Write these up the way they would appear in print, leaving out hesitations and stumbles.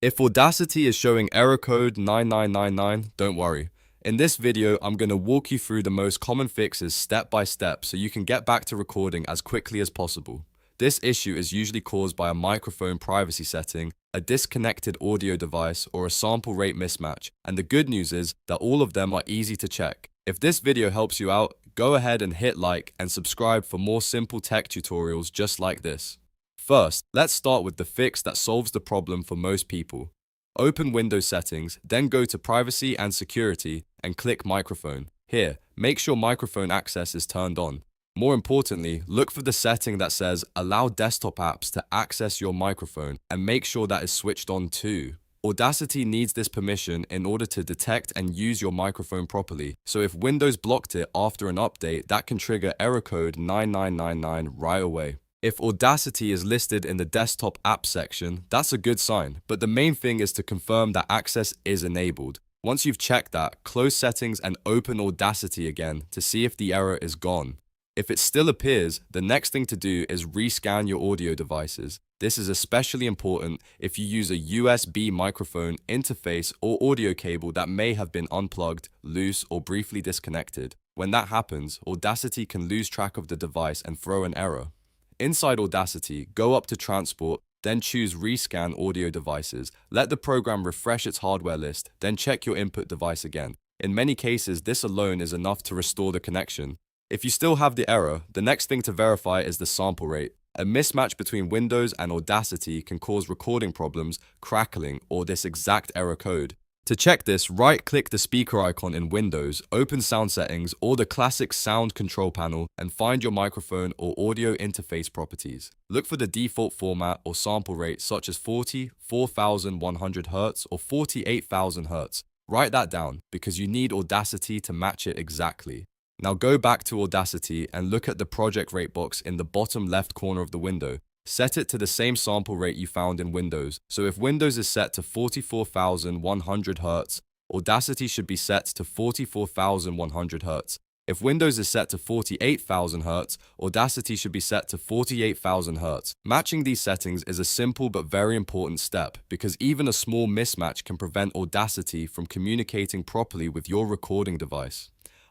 If Audacity is showing error code 9999, don't worry. In this video, I'm going to walk you through the most common fixes step by step so you can get back to recording as quickly as possible. This issue is usually caused by a microphone privacy setting, a disconnected audio device, or a sample rate mismatch, and the good news is that all of them are easy to check. If this video helps you out, go ahead and hit like and subscribe for more simple tech tutorials just like this. First, let's start with the fix that solves the problem for most people. Open Windows Settings, then go to Privacy and Security and click Microphone. Here, make sure microphone access is turned on. More importantly, look for the setting that says Allow desktop apps to access your microphone and make sure that is switched on too. Audacity needs this permission in order to detect and use your microphone properly, so if Windows blocked it after an update, that can trigger error code 9999 right away. If Audacity is listed in the desktop app section, that's a good sign, but the main thing is to confirm that access is enabled. Once you've checked that, close settings and open Audacity again to see if the error is gone. If it still appears, the next thing to do is rescan your audio devices. This is especially important if you use a USB microphone interface or audio cable that may have been unplugged, loose, or briefly disconnected. When that happens, Audacity can lose track of the device and throw an error. Inside Audacity, go up to Transport, then choose Rescan Audio Devices. Let the program refresh its hardware list, then check your input device again. In many cases, this alone is enough to restore the connection. If you still have the error, the next thing to verify is the sample rate. A mismatch between Windows and Audacity can cause recording problems, crackling, or this exact error code. To check this, right-click the speaker icon in Windows, open Sound Settings or the classic Sound Control panel and find your microphone or audio interface properties. Look for the default format or sample rate such as 44,100 Hz or 48,000 Hz. Write that down because you need Audacity to match it exactly. Now go back to Audacity and look at the project rate box in the bottom left corner of the window. Set it to the same sample rate you found in Windows. So if Windows is set to 44,100 Hz, Audacity should be set to 44,100 Hz. If Windows is set to 48,000 Hz, Audacity should be set to 48,000 Hz. Matching these settings is a simple but very important step because even a small mismatch can prevent Audacity from communicating properly with your recording device.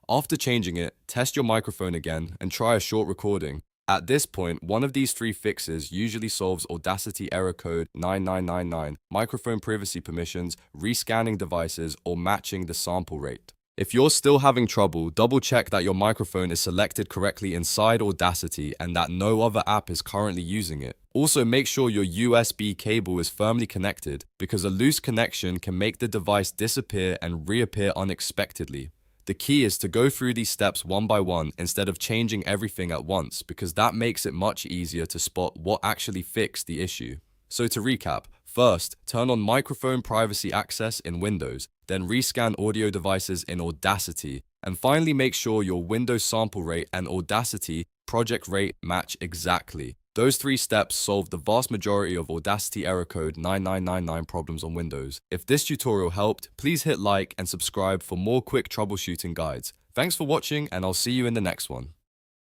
After changing it, test your microphone again and try a short recording. At this point, one of these three fixes usually solves Audacity error code 9999, microphone privacy permissions, rescanning devices, or matching the sample rate. If you're still having trouble, double check that your microphone is selected correctly inside Audacity and that no other app is currently using it. Also, make sure your USB cable is firmly connected because a loose connection can make the device disappear and reappear unexpectedly. The key is to go through these steps one by one instead of changing everything at once because that makes it much easier to spot what actually fixed the issue. So to recap, first, turn on microphone privacy access in Windows, then rescan audio devices in Audacity, and finally make sure your Windows sample rate and Audacity project rate match exactly. Those three steps solve the vast majority of Audacity error code 9999 problems on Windows. If this tutorial helped, please hit like and subscribe for more quick troubleshooting guides. Thanks for watching and I'll see you in the next one.